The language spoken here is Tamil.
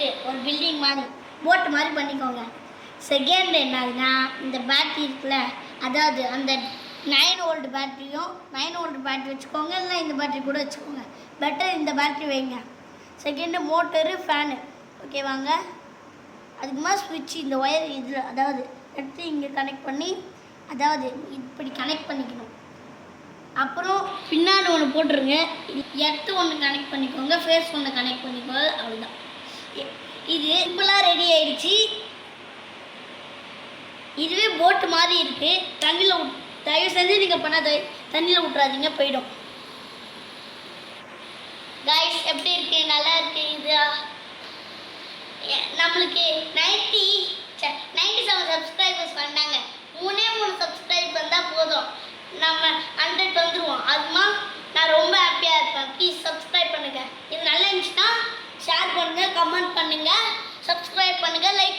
ஃபஸ்ட்டு ஒரு பில்டிங் மாதிரி போட்டு மாதிரி பண்ணிக்கோங்க. செகண்ட் என்னதுன்னா இந்த பேட்டரி இருக்குல்ல, அதாவது அந்த 9 வோல்ட் பேட்டரியும் 9 வோல்ட் பேட்டரி வச்சுக்கோங்க, இல்லை இந்த பேட்டரி கூட வச்சுக்கோங்க. பெட்டர் இந்த பேட்டரி வைங்க. செகண்டு மோட்டரு ஃபேனு ஓகேவாங்க. அதுக்கு மாதிரி ஸ்விட்ச் இந்த ஒயர் இதில் அதாவது எடுத்து இங்கே கனெக்ட் பண்ணி அதாவது இப்படி கனெக்ட் பண்ணிக்கணும். அப்புறம் பின்னாடி ஒன்று போட்டுருங்க, எர்த்து ஒன்று கனெக்ட் பண்ணிக்கோங்க, ஃபேஸ் ஒன்று கனெக்ட் பண்ணிக்கோங்க. அவ்வளோதான். இது சிம்பிளாக ரெடி ஆயிடுச்சு. இதுவே போட்டு மாதிரி இருக்குது. தண்ணியில் தயவு செஞ்சு நீங்கள் பண்ணாத தண்ணியில் விட்றாதீங்க, போயிடும். கைஸ் எப்படி இருக்கு? நல்லா இருக்கு. இது நம்மளுக்கு 97 சப்ஸ்கிரைபர்ஸ் வந்தாங்க. 3 சப்ஸ்கிரைப் வந்தால் போதும், நம்ம 100 வந்துடுவோம். அதுமா நான் ரொம்ப ஹாப்பியாக இருப்பேன். ப்ளீஸ் சப்ஸ்கிரைப் பண்ணுங்கள். இது நல்லா இருந்துச்சுன்னா ஷேர் பண்ணுங்கள், கமெண்ட் பண்ணுங்கள், சப்ஸ்கிரைப் பண்ணுங்கள், லைக்